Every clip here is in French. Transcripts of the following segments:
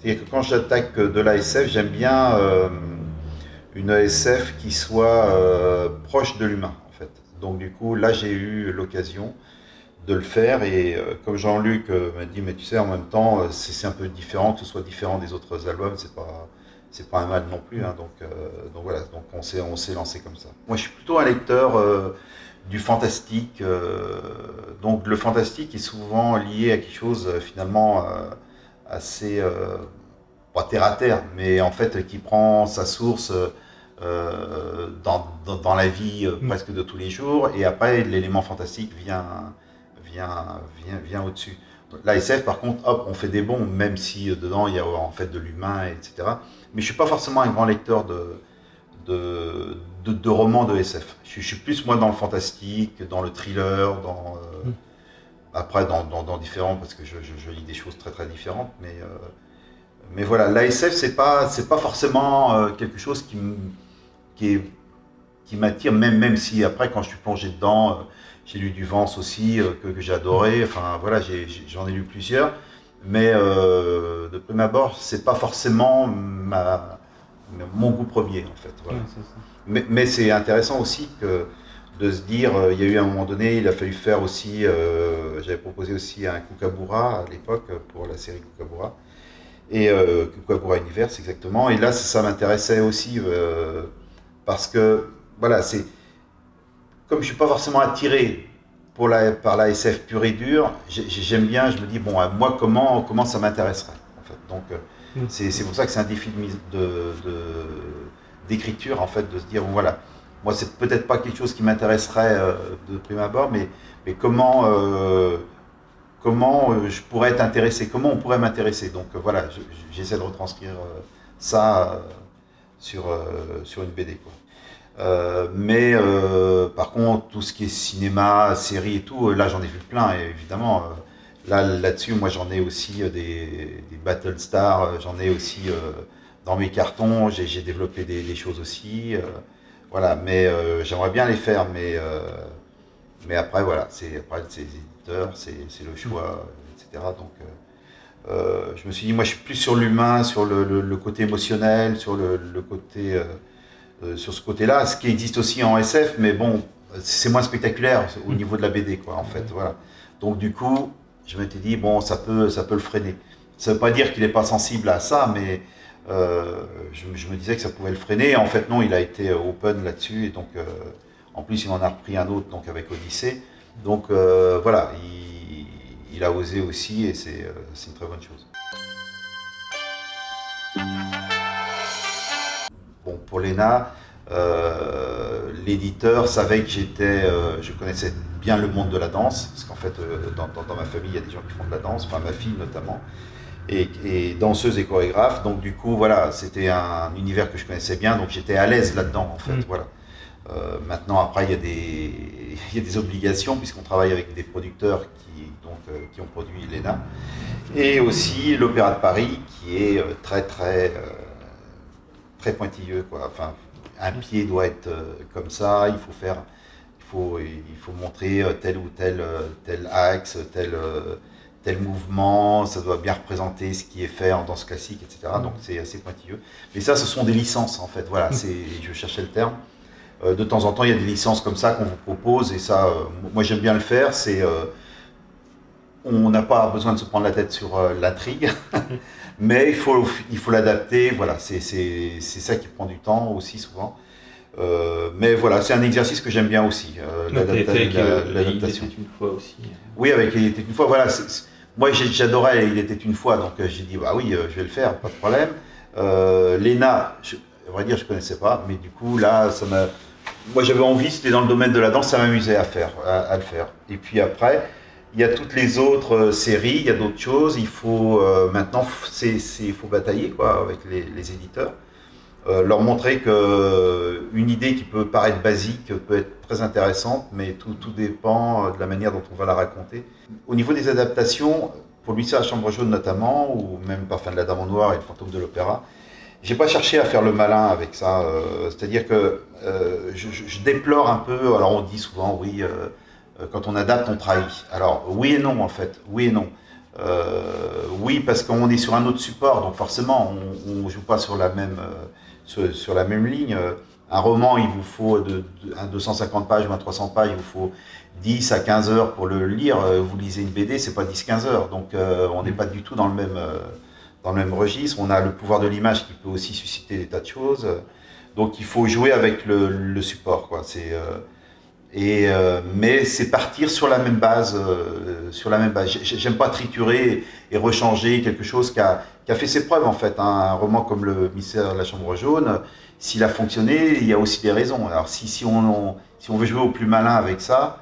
C'est-à-dire que quand j'attaque de l'ASF, j'aime bien une ASF qui soit proche de l'humain, en fait. Donc du coup, là, j'ai eu l'occasion de le faire et comme Jean-Luc m'a dit, mais tu sais, en même temps, c'est un peu différent, que ce soit différent des autres albums, c'est pas un mal non plus, hein, donc voilà, donc on s'est lancé comme ça. Moi, je suis plutôt un lecteur du fantastique, donc le fantastique est souvent lié à quelque chose finalement assez pas terre à terre, mais en fait qui prend sa source dans la vie presque de tous les jours, et après l'élément fantastique vient au-dessus. L'ASF, par contre, hop, on fait des bons, même si dedans il y a en fait de l'humain, etc. Mais je suis pas forcément un grand lecteur de romans de SF. Je suis plus moi dans le fantastique, dans le thriller, après dans différents, parce que je lis des choses très très différentes, mais voilà, l'ASF c'est pas forcément quelque chose qui est qui m'attire, même si après, quand je suis plongé dedans, j'ai lu du Vance aussi, que j'ai adoré, enfin voilà, j'en ai lu plusieurs, mais de prime abord, c'est pas forcément mon goût premier, en fait. Voilà. Mais c'est intéressant aussi de se dire, il y a eu un moment donné, il a fallu faire aussi, j'avais proposé aussi un Kookaburra à l'époque, pour la série Kookaburra, et Kookaburra Universe exactement, et là, ça m'intéressait aussi, parce que voilà, c'est comme je suis pas forcément attiré par la SF pure et dure, j'aime bien, je me dis bon, moi comment ça m'intéresserait en fait. Donc c'est pour ça que c'est un défi d'écriture en fait, de se dire bon, voilà, moi c'est peut-être pas quelque chose qui m'intéresserait de prime abord, mais comment je pourrais être intéressé, comment on pourrait m'intéresser. Donc voilà, j'essaie de retranscrire ça sur une BD, quoi. Par contre, tout ce qui est cinéma, série et tout, là j'en ai vu plein, et évidemment. Là-dessus, moi j'en ai aussi des Battlestar, j'en ai aussi dans mes cartons, j'ai développé des choses aussi. Voilà, mais j'aimerais bien les faire, mais après, voilà, c'est les éditeurs, c'est le choix, etc. Donc, je me suis dit, moi je suis plus sur l'humain, sur le côté émotionnel, sur le côté. Sur ce côté-là, ce qui existe aussi en SF, mais bon, c'est moins spectaculaire au niveau de la BD, quoi, en fait, voilà. Donc du coup, je m'étais dit, bon, ça peut le freiner. Ça ne veut pas dire qu'il n'est pas sensible à ça, mais je me disais que ça pouvait le freiner. En fait, non, il a été open là-dessus, et donc, en plus, il en a repris un autre, donc avec Odyssée. Donc voilà, il a osé aussi, et c'est une très bonne chose. Bon, pour Léna, l'éditeur savait que je connaissais bien le monde de la danse, parce qu'en fait, dans ma famille, il y a des gens qui font de la danse, enfin ma fille notamment, et danseuse et chorégraphe, donc du coup, voilà, c'était un univers que je connaissais bien, donc j'étais à l'aise là-dedans, en fait, voilà. Maintenant, après, il y a des obligations, puisqu'on travaille avec des producteurs qui ont produit Léna, et aussi l'Opéra de Paris, qui est très pointilleux, quoi. Enfin, un pied doit être comme ça, il faut montrer tel ou tel axe, tel mouvement, ça doit bien représenter ce qui est fait en danse classique, etc. Donc c'est assez pointilleux. Mais ça, ce sont des licences, en fait, voilà, je cherchais le terme. De temps en temps, il y a des licences comme ça qu'on vous propose, et ça, moi j'aime bien le faire, on n'a pas besoin de se prendre la tête sur l'intrigue, mais il faut l'adapter, voilà, c'est ça qui prend du temps aussi souvent. Mais voilà, c'est un exercice que j'aime bien aussi, l'adaptation. Il était une fois aussi. Oui, avec Il était une fois, voilà. Moi j'adorais Il était une fois, donc j'ai dit bah oui, je vais le faire, pas de problème. Léna, à vrai dire, je connaissais pas, mais du coup là, moi j'avais envie, c'était dans le domaine de la danse, ça m'amusait à le faire. Et puis après, il y a toutes les autres séries, il y a d'autres choses. Il faut maintenant, il faut batailler, quoi, avec les éditeurs, leur montrer qu'une idée qui peut paraître basique peut être très intéressante, mais tout dépend de la manière dont on va la raconter. Au niveau des adaptations, pour Lucia à la Chambre jaune notamment, ou même Parfum de la Dame en noir et Le fantôme de l'opéra, j'ai pas cherché à faire le malin avec ça. C'est-à-dire que je déplore un peu. Alors on dit souvent oui. Quand on adapte, on trahit. Alors, oui et non, en fait. Oui et non. Oui, parce qu'on est sur un autre support, donc forcément, on ne joue pas sur la même, sur la même ligne. Un roman, il vous faut un 250 pages ou un 300 pages, il vous faut 10 à 15 heures pour le lire. Vous lisez une BD, c'est pas 10-15 heures, donc on n'est pas du tout dans le même registre. On a le pouvoir de l'image qui peut aussi susciter des tas de choses. Donc il faut jouer avec le support, quoi. Mais c'est partir sur la même base. J'aime pas triturer et rechanger quelque chose qui a fait ses preuves en fait. Un roman comme Le Mystère de la Chambre jaune, s'il a fonctionné, il y a aussi des raisons. Alors si on veut jouer au plus malin avec ça,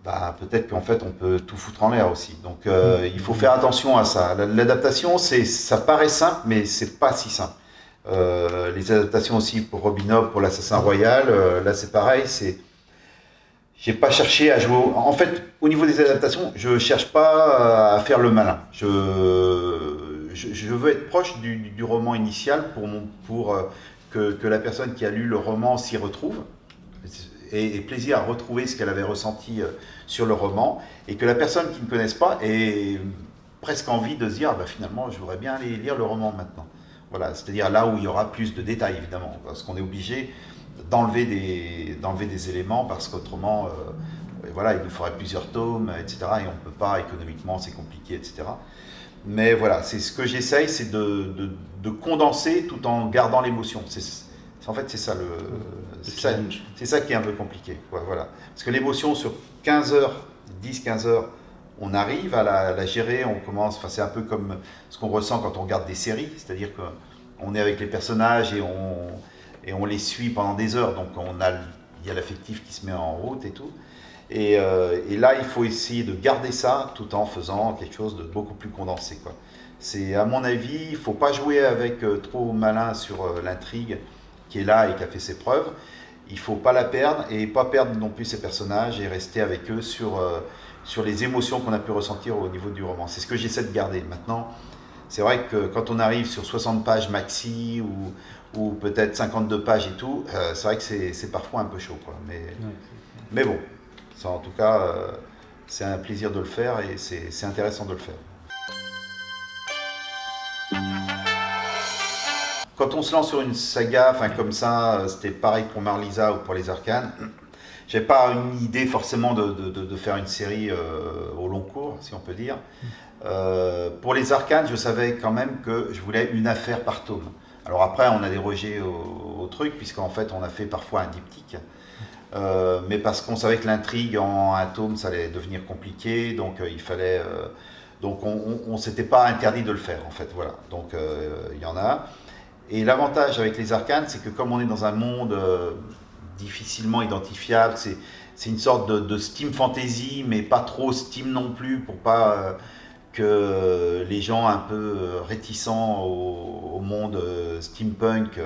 bah, peut-être qu'en fait on peut tout foutre en l'air aussi. Donc il faut faire attention à ça. L'adaptation, ça paraît simple, mais c'est pas si simple. Les adaptations aussi pour Robin Hood, pour l'Assassin Royal, là c'est pareil. J'ai pas cherché à jouer. En fait, au niveau des adaptations, je cherche pas à faire le malin. Je veux être proche du roman initial pour que la personne qui a lu le roman s'y retrouve et plaisir à retrouver ce qu'elle avait ressenti sur le roman, et que la personne qui ne connaisse pas ait presque envie de se dire bah, finalement je voudrais bien aller lire le roman maintenant. Voilà, c'est-à-dire là où il y aura plus de détails évidemment, parce qu'on est obligé d'enlever des éléments parce qu'autrement voilà, il nous faudrait plusieurs tomes, etc. Et on ne peut pas, économiquement c'est compliqué, etc. Mais voilà, c'est ce que j'essaye, c'est de condenser tout en gardant l'émotion. En fait, c'est ça qui est un peu compliqué. Voilà. Parce que l'émotion, sur 15 heures, 10-15 heures, on arrive à la gérer, on commence, enfin, c'est un peu comme ce qu'on ressent quand on regarde des séries, c'est-à-dire qu'on est avec les personnages et on les suit pendant des heures, donc il y a l'affectif qui se met en route et tout. Et là, il faut essayer de garder ça tout en faisant quelque chose de beaucoup plus condensé, quoi. C'est, à mon avis, il ne faut pas jouer avec trop malin sur l'intrigue qui est là et qui a fait ses preuves. Il ne faut pas la perdre et pas perdre non plus ses personnages et rester avec eux sur les émotions qu'on a pu ressentir au niveau du roman. C'est ce que j'essaie de garder. Maintenant, c'est vrai que quand on arrive sur 60 pages maxi ou peut-être 52 pages et tout, c'est vrai que c'est parfois un peu chaud, quoi. Mais bon, ça, en tout cas, c'est un plaisir de le faire et c'est intéressant de le faire. Quand on se lance sur une saga, enfin comme ça, c'était pareil pour Marlysa ou pour les Arcanes. J'ai pas une idée forcément de faire une série au long cours, si on peut dire. Pour les Arcanes, je savais quand même que je voulais une affaire par tome. Alors après, on a dérogé au truc, puisqu'en fait, on a fait parfois un diptyque. Mais parce qu'on savait que l'intrigue en un tome, ça allait devenir compliqué, donc il fallait... donc on s'était pas interdit de le faire, en fait, voilà. Donc il y en a. Et l'avantage avec les Arcanes, c'est que comme on est dans un monde difficilement identifiable, c'est une sorte de steam fantasy, mais pas trop steam non plus, pour pas que les gens un peu réticents au monde steampunk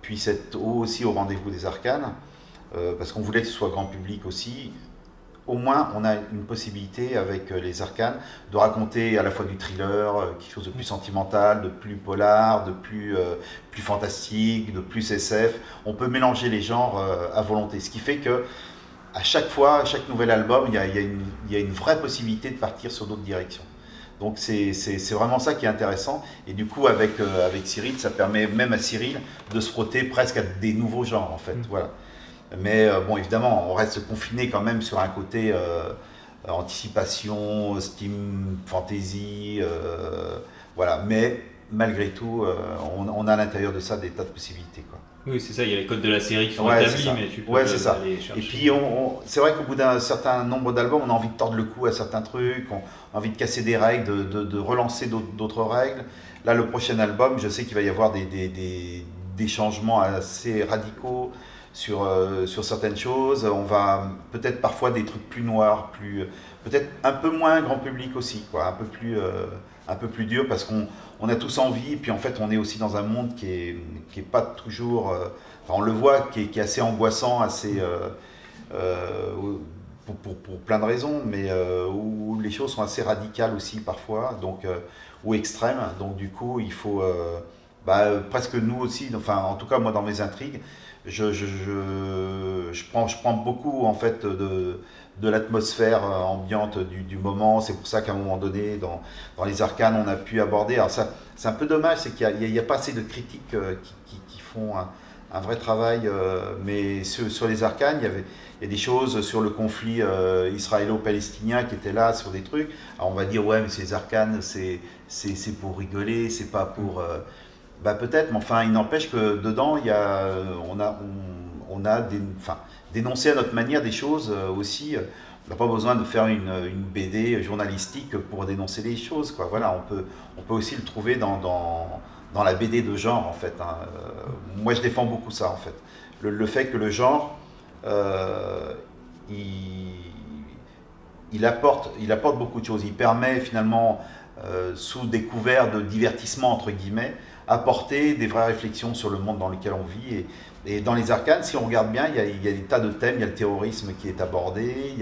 puissent être aussi au rendez-vous des Arcanes, parce qu'on voulait que ce soit grand public aussi. Au moins, on a une possibilité avec les Arcanes de raconter à la fois du thriller, quelque chose de plus sentimental, de plus polar, de plus fantastique, de plus SF. On peut mélanger les genres à volonté, ce qui fait que à chaque fois, à chaque nouvel album, il y a une vraie possibilité de partir sur d'autres directions. Donc c'est vraiment ça qui est intéressant. Et du coup, avec Cyril, ça permet même à Cyril de se frotter presque à des nouveaux genres, en fait. Voilà. Mais bon, évidemment, on reste confiné quand même sur un côté anticipation, steam, fantasy, voilà. Mais malgré tout, on a à l'intérieur de ça des tas de possibilités, quoi. Oui, c'est ça, il y a les codes de la série qui sont établis, mais tu peux c'est ça. aller chercher. Et puis, c'est vrai qu'au bout d'un certain nombre d'albums, on a envie de tordre le cou à certains trucs, on a envie de casser des règles, de relancer d'autres règles. Là, le prochain album, je sais qu'il va y avoir des changements assez radicaux sur certaines choses. On va peut-être parfois des trucs plus noirs, peut-être un peu moins grand public aussi, quoi, un peu plus dur, parce qu'on a tous envie, puis en fait on est aussi dans un monde qui est pas toujours, enfin, on le voit, qui est assez angoissant, assez pour plein de raisons, mais où les choses sont assez radicales aussi parfois, donc ou extrêmes. Donc du coup il faut presque nous aussi, enfin en tout cas moi dans mes intrigues, je prends beaucoup en fait de l'atmosphère ambiante du moment. C'est pour ça qu'à un moment donné, dans les arcanes, on a pu aborder. Alors ça, c'est un peu dommage, c'est qu'il n'y a pas assez de critiques qui font un vrai travail. Mais sur les arcanes, il y a des choses sur le conflit israélo-palestinien qui étaient là, sur des trucs. Alors on va dire, ouais, mais ces arcanes, c'est pour rigoler, c'est pas pour... bah peut-être, mais enfin, il n'empêche que dedans, on a dénoncé à notre manière des choses aussi. On n'a pas besoin de faire une BD journalistique pour dénoncer les choses, quoi. Voilà, on peut aussi le trouver dans la BD de genre, en fait. Hein. Moi, je défends beaucoup ça, en fait. Le fait que le genre, il apporte beaucoup de choses. Il permet finalement, sous des couverts de divertissement, entre guillemets, apporter des vraies réflexions sur le monde dans lequel on vit. Et dans les arcanes, si on regarde bien, il y a des tas de thèmes. Il y a le terrorisme qui est abordé,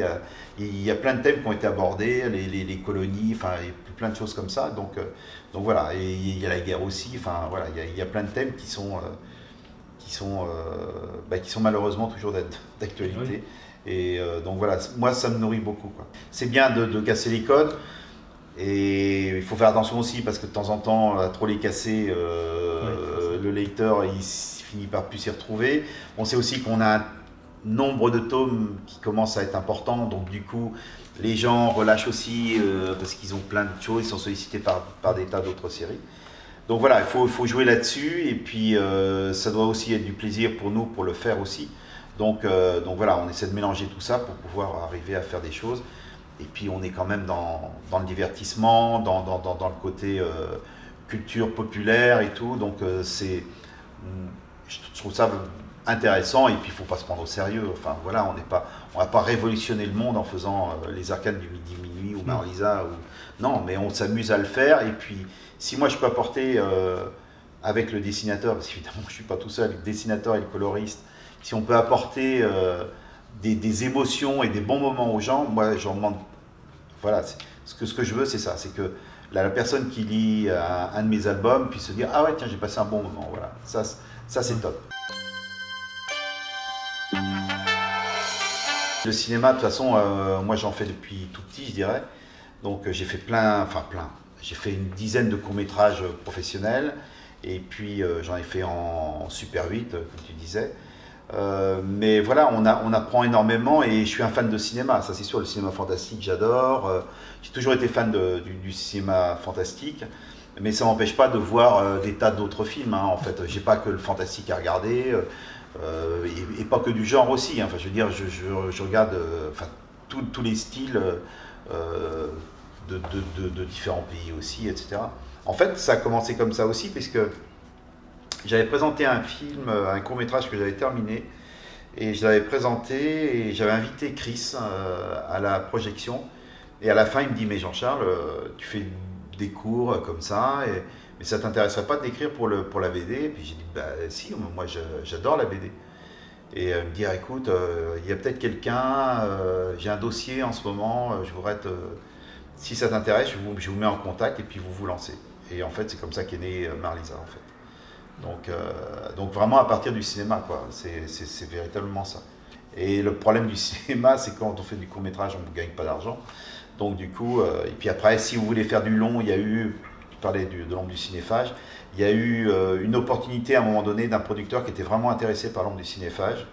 il y a plein de thèmes qui ont été abordés, les colonies, enfin, il y a plein de choses comme ça. Donc voilà, et il y a la guerre aussi. Enfin voilà, il y a plein de thèmes qui sont malheureusement toujours d'actualité. Oui. Et donc voilà, moi ça me nourrit beaucoup. C'est bien de casser les codes. Et il faut faire attention aussi parce que de temps en temps, à trop les casser, le lecteur il finit par plus s'y retrouver. On sait aussi qu'on a un nombre de tomes qui commence à être important, donc du coup les gens relâchent aussi parce qu'ils ont plein de choses, ils sont sollicités par des tas d'autres séries. Donc voilà, il faut jouer là-dessus et puis ça doit aussi être du plaisir pour nous pour le faire aussi. Donc voilà, on essaie de mélanger tout ça pour pouvoir arriver à faire des choses. Et puis on est quand même dans le divertissement, dans le côté culture populaire et tout. Donc je trouve ça intéressant. Et puis il ne faut pas se prendre au sérieux. Enfin voilà, on ne va pas révolutionner le monde en faisant les arcanes du midi minuit ou Marlisa. Non, mais on s'amuse à le faire. Et puis si moi je peux apporter avec le dessinateur, parce qu'évidemment je ne suis pas tout seul, le dessinateur et le coloriste, si on peut apporter des émotions et des bons moments aux gens, moi j'en demande. Voilà, ce que je veux, c'est ça, c'est que la personne qui lit un de mes albums puisse se dire « Ah ouais, tiens, j'ai passé un bon moment. » Voilà, ça c'est top. Le cinéma, de toute façon, moi j'en fais depuis tout petit, je dirais. Donc j'ai fait j'ai fait une dizaine de courts-métrages professionnels. Et puis j'en ai fait en Super 8, comme tu disais. Mais voilà, on apprend énormément et je suis un fan de cinéma, ça c'est sûr, le cinéma fantastique j'adore, j'ai toujours été fan du cinéma fantastique, mais ça m'empêche pas de voir des tas d'autres films, hein, en fait, j'ai pas que le fantastique à regarder, et pas que du genre aussi, hein. Enfin je veux dire, je regarde tous les styles de différents pays aussi, etc. En fait ça a commencé comme ça aussi, puisque j'avais présenté un film, un court-métrage que j'avais terminé, et je l'avais présenté, et j'avais invité Chris à la projection. Et à la fin, il me dit « Mais Jean-Charles, tu fais des cours comme ça, mais ça ne t'intéresserait pas d'écrire pour la BD ?» Et puis j'ai dit « Bah si, moi j'adore la BD. » Et il me dit « Écoute, il y a peut-être quelqu'un, j'ai un dossier en ce moment, je voudrais si ça t'intéresse, je vous mets en contact et puis vous lancez. » Et en fait, c'est comme ça qu'est née Marlisa, en fait. Donc vraiment à partir du cinéma, quoi. C'est véritablement ça. Et le problème du cinéma, c'est quand on fait du court-métrage, on ne gagne pas d'argent. Donc du coup, et puis après, si vous voulez faire du long, il y a eu, tu parlais de l'ombre du cinéphage, il y a eu une opportunité à un moment donné d'un producteur qui était vraiment intéressé par l'ombre du cinéphage.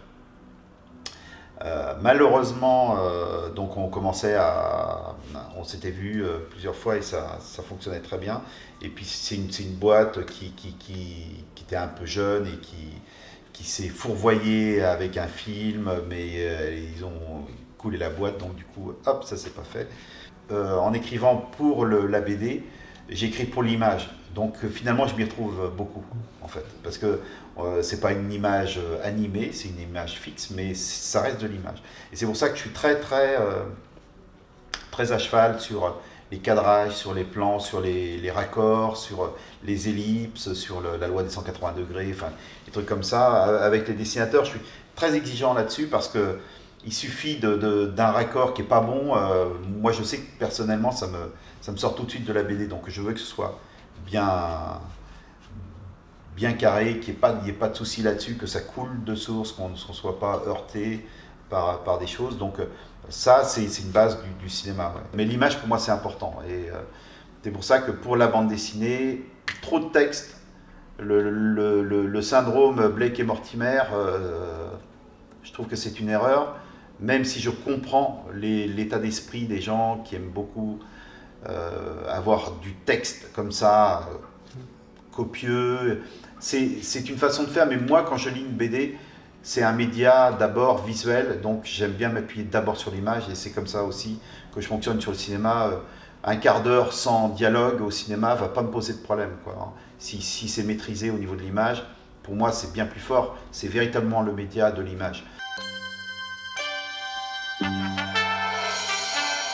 Malheureusement, donc on s'était vu plusieurs fois et ça fonctionnait très bien. Et puis c'est une boîte qui était un peu jeune et qui s'est fourvoyée avec un film, mais ils ont coulé la boîte, donc du coup, hop, ça s'est pas fait. En écrivant pour la BD, j'écris pour l'image. Donc finalement, je m'y retrouve beaucoup, en fait, parce que c'est pas une image animée, c'est une image fixe, mais ça reste de l'image. Et c'est pour ça que je suis très à cheval sur les cadrages, sur les plans, sur les raccords, sur les ellipses, sur la loi des 180 degrés, enfin des trucs comme ça. Avec les dessinateurs, je suis très exigeant là-dessus parce que il suffit d'un raccord qui est pas bon. Moi, je sais que personnellement, ça me sort tout de suite de la BD, donc je veux que ce soit bien carré, qu'il n'y ait pas de souci là-dessus, que ça coule de source, qu'on ne soit pas heurté par des choses. Donc ça, c'est une base du cinéma. Ouais. Mais l'image, pour moi, c'est important. Et c'est pour ça que pour la bande dessinée, trop de texte, le syndrome Blake et Mortimer, je trouve que c'est une erreur, même si je comprends l'état d'esprit des gens qui aiment beaucoup avoir du texte comme ça, copieux. C'est une façon de faire, mais moi, quand je lis une BD, c'est un média d'abord visuel, donc j'aime bien m'appuyer d'abord sur l'image, et c'est comme ça aussi que je fonctionne sur le cinéma. Un quart d'heure sans dialogue au cinéma ne va pas me poser de problème, quoi. Si c'est maîtrisé au niveau de l'image, pour moi c'est bien plus fort, c'est véritablement le média de l'image.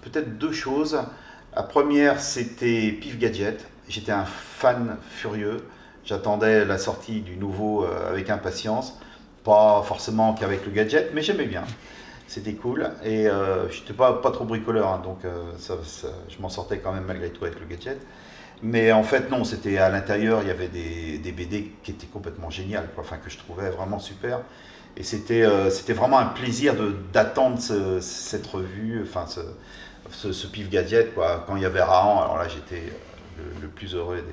Peut-être deux choses. La première, c'était Pif Gadget. J'étais un fan furieux. J'attendais la sortie du nouveau avec impatience. Pas forcément qu'avec le gadget, mais j'aimais bien. C'était cool. Et je n'étais pas trop bricoleur, hein, donc je m'en sortais quand même malgré tout avec le gadget. Mais en fait, non, c'était à l'intérieur, il y avait des BD qui étaient complètement géniales, quoi, enfin, que je trouvais vraiment super. Et c'était vraiment un plaisir d'attendre cette revue, enfin, ce Pif Gadget, quoi. Quand il y avait Rahan, alors là, j'étais le plus heureux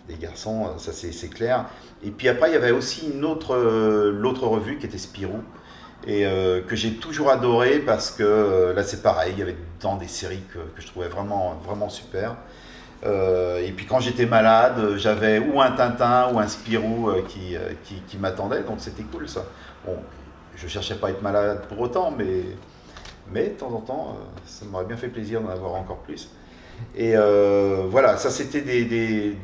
des garçons, ça c'est clair. Et puis après, il y avait aussi l'autre revue qui était Spirou, et que j'ai toujours adoré parce que là, c'est pareil, il y avait dans des séries que je trouvais vraiment, vraiment super. Et puis quand j'étais malade, j'avais ou un Tintin ou un Spirou qui m'attendait, donc c'était cool ça. Bon, je cherchais pas à être malade pour autant, mais de temps en temps, ça m'aurait bien fait plaisir d'en avoir encore plus. Et voilà, ça c'était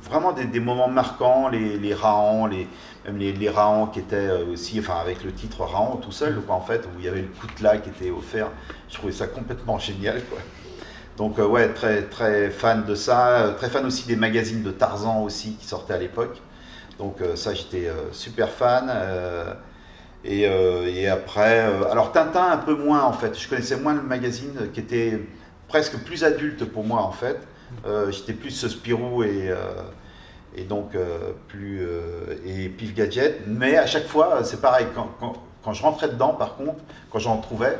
vraiment des moments marquants, les Rahan, même les Rahan qui étaient aussi, enfin avec le titre Rahan tout seul, quoi, en fait, où il y avait le coutelas qui était offert. Je trouvais ça complètement génial, quoi. Donc ouais, très, très fan de ça, très fan aussi des magazines de Tarzan aussi qui sortaient à l'époque. Donc ça, j'étais super fan. Et après, alors Tintin un peu moins en fait. Je connaissais moins le magazine qui était presque plus adulte pour moi en fait. J'étais plus ce Spirou et donc et Pif Gadget. Mais à chaque fois, c'est pareil. Quand je rentrais dedans, par contre, quand j'en trouvais.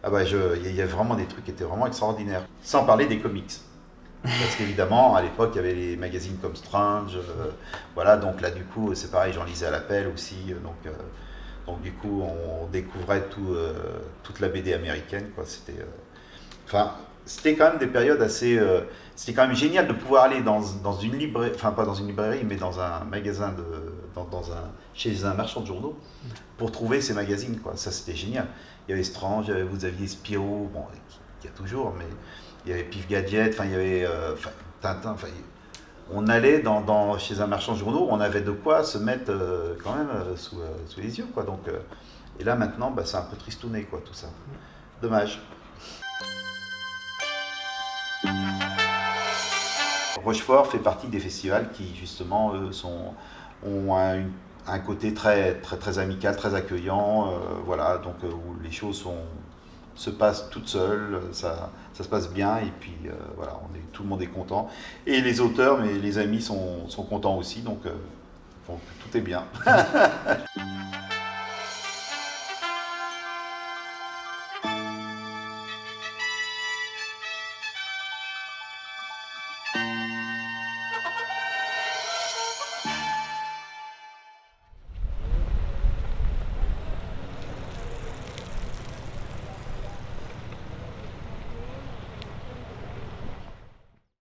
Ah bah il y a vraiment des trucs qui étaient vraiment extraordinaires. Sans parler des comics. Parce qu'évidemment, à l'époque, il y avait les magazines comme Strange. Voilà, donc là, du coup, c'est pareil, j'en lisais à l'appel aussi. Donc du coup, on découvrait toute la BD américaine, quoi. C'était quand même des périodes assez... c'était quand même génial de pouvoir aller dans une librairie, enfin pas dans une librairie, mais dans un magasin, chez un marchand de journaux, pour trouver ces magazines, quoi. Ça, c'était génial. Il y avait Strange, vous aviez Spirou, bon, il y a toujours, mais il y avait Pif Gadget, enfin il y avait Tintin, enfin on allait chez un marchand de journaux, on avait de quoi se mettre quand même sous les yeux, quoi. Donc, et là maintenant, bah, c'est un peu tristouné, quoi, tout ça. Dommage. Rochefort fait partie des festivals qui justement eux, ont un côté très, très, très amical, très accueillant, voilà, donc où les choses se passent toutes seules, ça se passe bien, et puis voilà, tout le monde est content. Et les auteurs, mais les amis sont contents aussi, donc tout est bien.